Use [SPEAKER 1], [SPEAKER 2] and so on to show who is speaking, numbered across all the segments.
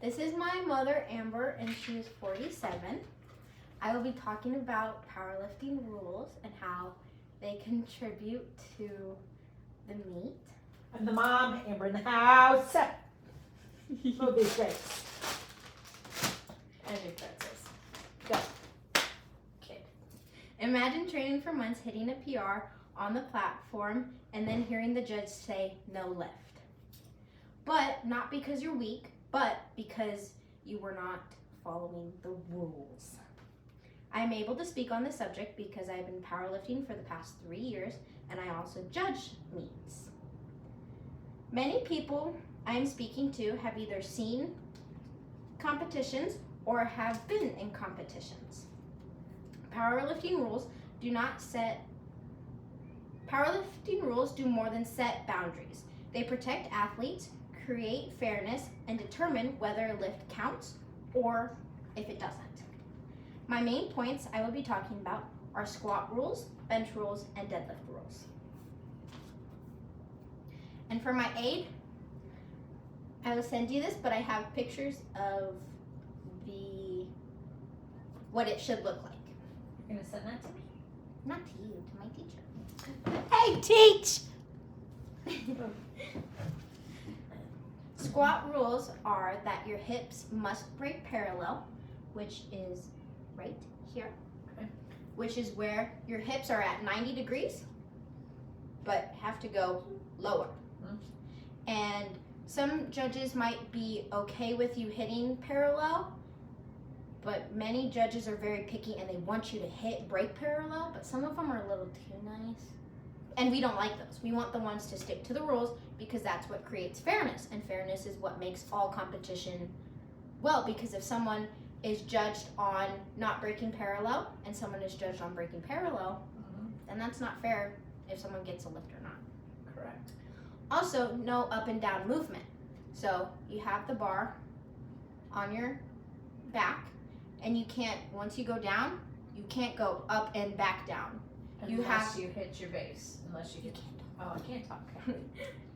[SPEAKER 1] This is my mother, Amber, and she is 47. I will be talking about powerlifting rules and how they contribute to the meet.
[SPEAKER 2] I'm the mom, Amber in the house. Move these drinks. And your pretzels. Go.
[SPEAKER 1] Okay. Imagine training for months, hitting a PR on the platform, and then hearing the judge say, no lift. But not because you're weak, but because you were not following the rules. I am able to speak on this subject because I've been powerlifting for the past 3 years, and I also judge meets. Many people I am speaking to have either seen competitions or have been in competitions. Powerlifting rules do more than set boundaries. They protect athletes, create fairness, and determine whether a lift counts or if it doesn't. My main points I will be talking about are squat rules, bench rules, and deadlift rules. And for my aid, I will send you this, but I have pictures of what it should look like.
[SPEAKER 2] You're gonna send that to me?
[SPEAKER 1] Not to you, to my teacher.
[SPEAKER 2] Hey, teach!
[SPEAKER 1] Squat rules are that your hips must break parallel, which is right here, which is where your hips are at 90 degrees, but have to go lower. And some judges might be okay with you hitting parallel, but many judges are very picky and they want you to break parallel, but some of them are a little too nice. And we don't like those. We want the ones to stick to the rules because that's what creates fairness. And fairness is what makes all competition well, because if someone is judged on not breaking parallel and someone is judged on breaking parallel, then that's not fair if someone gets a lift or not.
[SPEAKER 2] Correct.
[SPEAKER 1] Also, no up and down movement. So you have the bar on your back, and you can't, once you go down, you can't go up and back down.
[SPEAKER 2] Unless you hit your base. Unless you hit. Oh, I can't talk.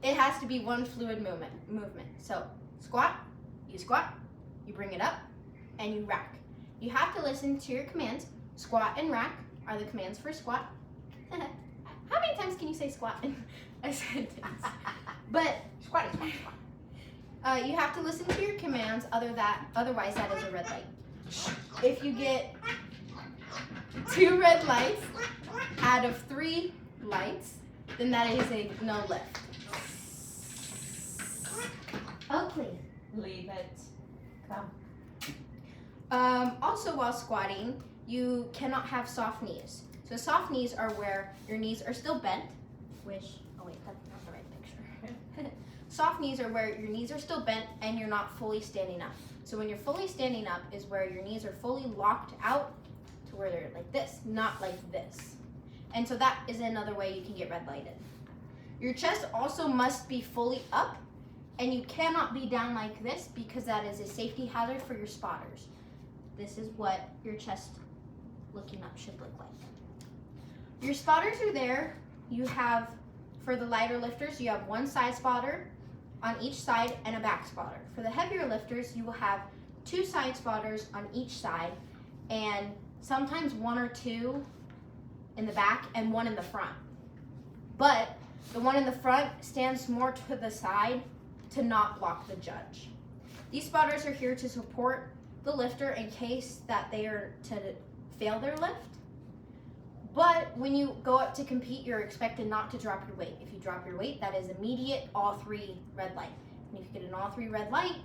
[SPEAKER 1] It has to be one fluid movement. So squat, you bring it up, and you rack. You have to listen to your commands. Squat and rack are the commands for squat. How many times can you say squat in a sentence? But
[SPEAKER 2] Squat.
[SPEAKER 1] you have to listen to your commands, otherwise that is a red light. If you get 2 red lights out of 3 lights, then that is a no lift. Okay.
[SPEAKER 2] Leave it. Come.
[SPEAKER 1] Also, while squatting, you cannot have soft knees. So soft knees are where your knees are still bent, which, oh wait, that's not the right picture. Soft knees are where your knees are still bent and you're not fully standing up. So when you're fully standing up is where your knees are fully locked out to where they're like this, not like this. And so that is another way you can get red lighted. Your chest also must be fully up, and you cannot be down like this because that is a safety hazard for your spotters. This is what your chest looking up should look like. Your spotters are there. You have, for the lighter lifters, you have one side spotter on each side and a back spotter. For the heavier lifters, you will have 2 side spotters on each side, and sometimes 1 or 2 in the back and 1 in the front. But the one in the front stands more to the side to not block the judge. These spotters are here to support the lifter in case that they are to fail their lift. But when you go up to compete, you're expected not to drop your weight. If you drop your weight, that is immediate all 3 red light. And if you get an all 3 red light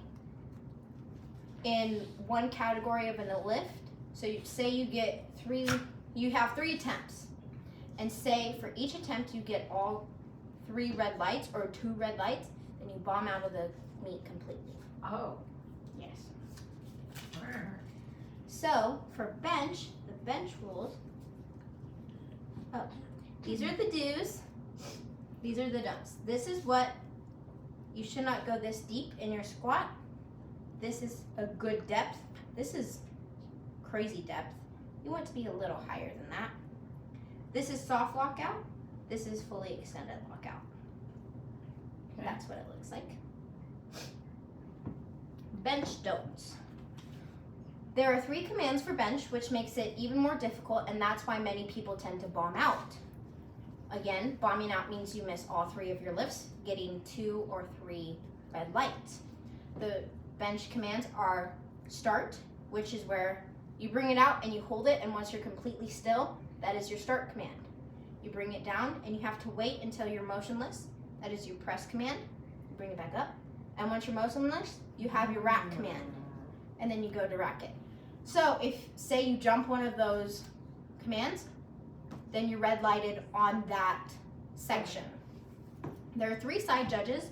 [SPEAKER 1] in one category of a lift, so you say you get 3, you have 3 attempts, and say for each attempt you get all 3 red lights or 2 red lights, then you bomb out of the meet completely.
[SPEAKER 2] Oh.
[SPEAKER 1] Yes. So for bench, the bench rules, these are the do's, these are the don'ts. This is what you should not go this deep in your squat. This is a good depth. This is crazy depth. You want to be a little higher than that. This is soft lockout. This is fully extended lockout. Okay. That's what it looks like. bench don'ts. There are 3 commands for bench, which makes it even more difficult, and that's why many people tend to bomb out. Again, bombing out means you miss all 3 of your lifts, getting 2 or 3 red lights. The bench commands are start, which is where you bring it out and you hold it, and once you're completely still, that is your start command. You bring it down and you have to wait until you're motionless. That is your press command. You bring it back up. And once you're motionless, you have your rack command. And then you go to rack it. So if, say you jump one of those commands, then you're red lighted on that section. There are 3 side judges,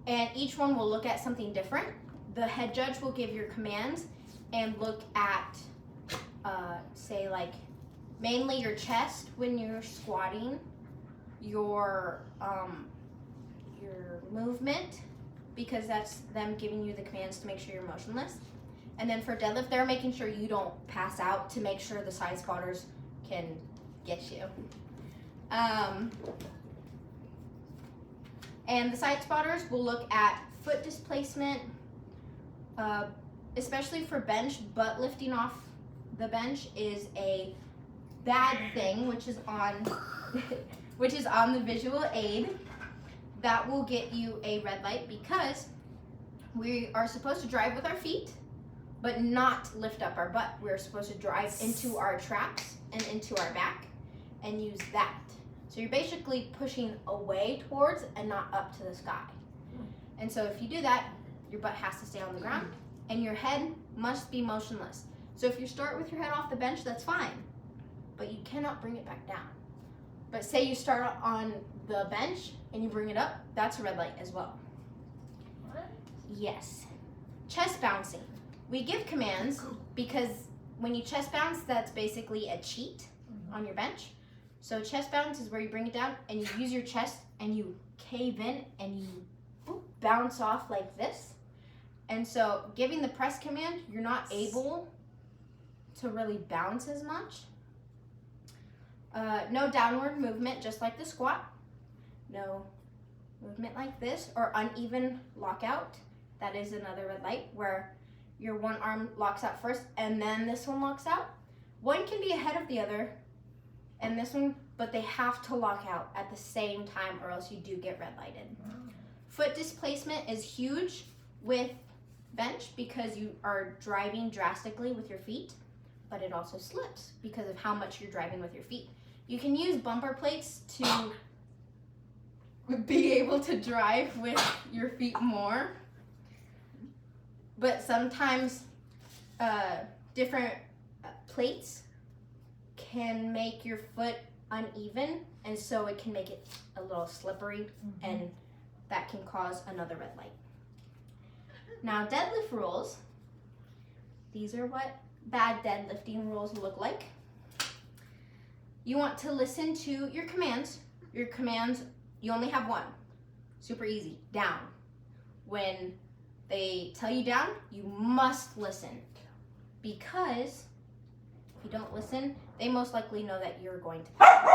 [SPEAKER 1] and each one will look at something different. The head judge will give your commands and look at, say like, mainly your chest when you're squatting, your movement, because that's them giving you the commands to make sure you're motionless. And then for deadlift, they're making sure you don't pass out to make sure the side spotters can get you. And the side spotters will look at foot displacement, especially for bench. Butt lifting off the bench is a bad thing, which is on the visual aid. That will get you a red light because we are supposed to drive with our feet, but not lift up our butt. We're supposed to drive into our traps and into our back and use that. So you're basically pushing away towards and not up to the sky. And so if you do that, your butt has to stay on the ground and your head must be motionless. So if you start with your head off the bench, that's fine, but you cannot bring it back down. But say you start on the bench and you bring it up, that's a red light as well.
[SPEAKER 2] What?
[SPEAKER 1] Yes. Chest bouncing. We give commands because when you chest bounce, that's basically a cheat on your bench. So chest bounce is where you bring it down and you use your chest and you cave in and you bounce off like this. And so giving the press command, you're not able to really bounce as much. No downward movement, just like the squat. No movement like this or uneven lockout. That is another red light where your one arm locks out first and then this one locks out. One can be ahead of the other and this one, but they have to lock out at the same time or else you do get red lighted. Foot displacement is huge with bench because you are driving drastically with your feet, but it also slips because of how much you're driving with your feet. You can use bumper plates to be able to drive with your feet more, but sometimes different plates can make your foot uneven, and so it can make it a little slippery, and that can cause another red light. Now, deadlift rules. These are what bad deadlifting rules look like. You want to listen to your commands. Your commands, you only have one. Super easy, down. When they tell you down, you must listen. Because if you don't listen, they most likely know that you're going to pass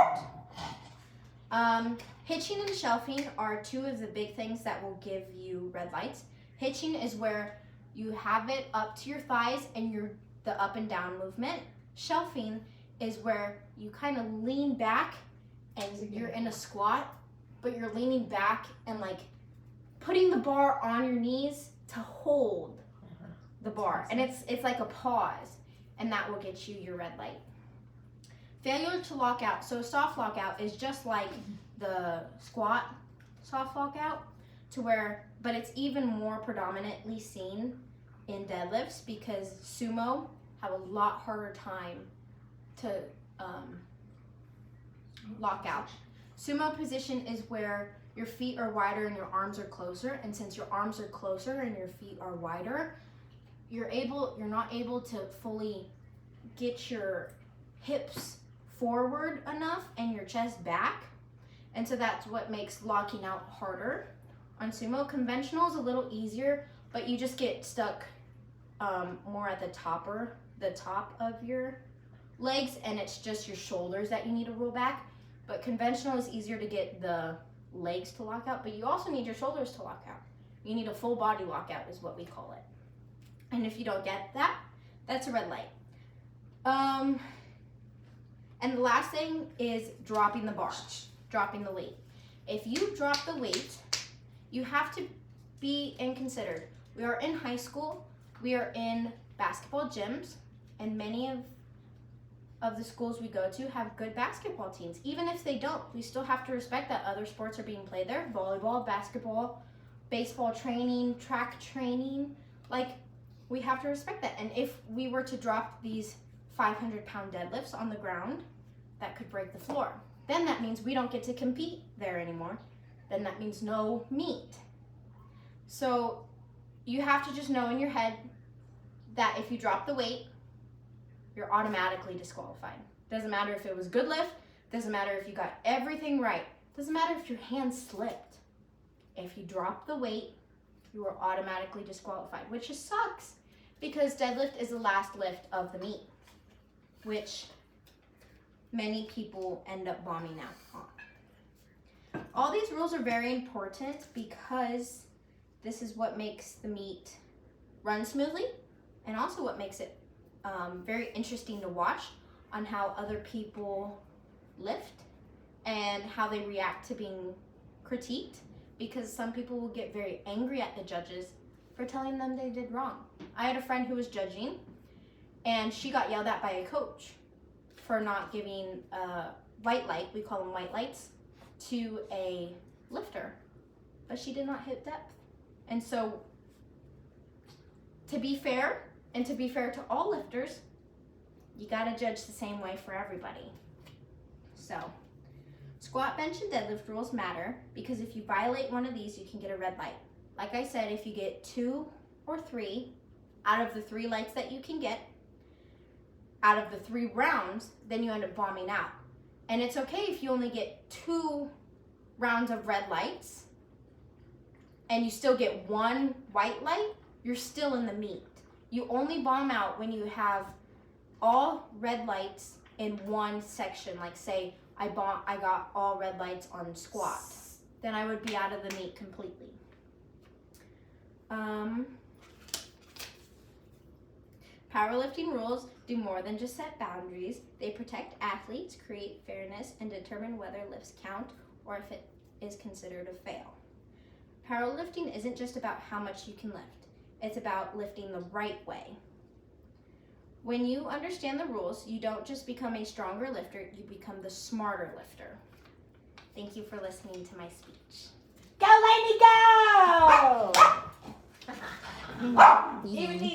[SPEAKER 1] out. Hitching and shelving are 2 of the big things that will give you red lights. Hitching is where you have it up to your thighs and the up and down movement. Shelving is where you kind of lean back and you're in a squat, but you're leaning back and like putting the bar on your knees to hold the bar. And it's like a pause, and that will get you your red light. Failure to lock out. So soft lockout is just like the squat soft lockout, but it's even more predominantly seen in deadlifts because sumo have a lot harder time to lock out. Sumo position is where your feet are wider and your arms are closer, and since your arms are closer and your feet are wider, you're not able to fully get your hips forward enough and your chest back, and so that's what makes locking out harder. On sumo, conventional is a little easier, but you just get stuck more at the top of your legs, and it's just your shoulders that you need to roll back. But conventional is easier to get the legs to lock out, but you also need your shoulders to lock out. You need a full body lockout is what we call it. And if you don't get that, that's a red light. And the last thing is dropping the bar, dropping the weight. If you drop the weight, you have to be considered. We are in high school, we are in basketball gyms, and many of the schools we go to have good basketball teams. Even if they don't, we still have to respect that other sports are being played there. Volleyball, basketball, baseball training, track training. Like, we have to respect that. And if we were to drop these 500-pound deadlifts on the ground, that could break the floor. Then that means we don't get to compete there anymore. Then that means no meet. So you have to just know in your head that if you drop the weight, you're automatically disqualified. Doesn't matter if it was good lift, doesn't matter if you got everything right, doesn't matter if your hand slipped. If you drop the weight, you are automatically disqualified, which just sucks because deadlift is the last lift of the meet, which many people end up bombing out on. All these rules are very important because this is what makes the meet run smoothly and also what makes it very interesting to watch on how other people lift and how they react to being critiqued, because some people will get very angry at the judges for telling them they did wrong. I had a friend who was judging and she got yelled at by a coach for not giving a white light, we call them white lights, to a lifter, but she did not hit depth. And so, to be fair, and to be fair to all lifters, you gotta judge the same way for everybody. So, squat, bench, and deadlift rules matter because if you violate one of these, you can get a red light. Like I said, if you get 2 or 3 out of the 3 lights that you can get, out of the 3 rounds, then you end up bombing out. And it's okay if you only get 2 rounds of red lights and you still get 1 white light, you're still in the meet. You only bomb out when you have all red lights in one section. Like say I got all red lights on squat, then I would be out of the meet completely. Powerlifting rules do more than just set boundaries. They protect athletes, create fairness, and determine whether lifts count or if it is considered a fail. Powerlifting isn't just about how much you can lift. It's about lifting the right way. When you understand the rules, you don't just become a stronger lifter, you become the smarter lifter. Thank you for listening to my speech.
[SPEAKER 2] Go, Lainey, go! Even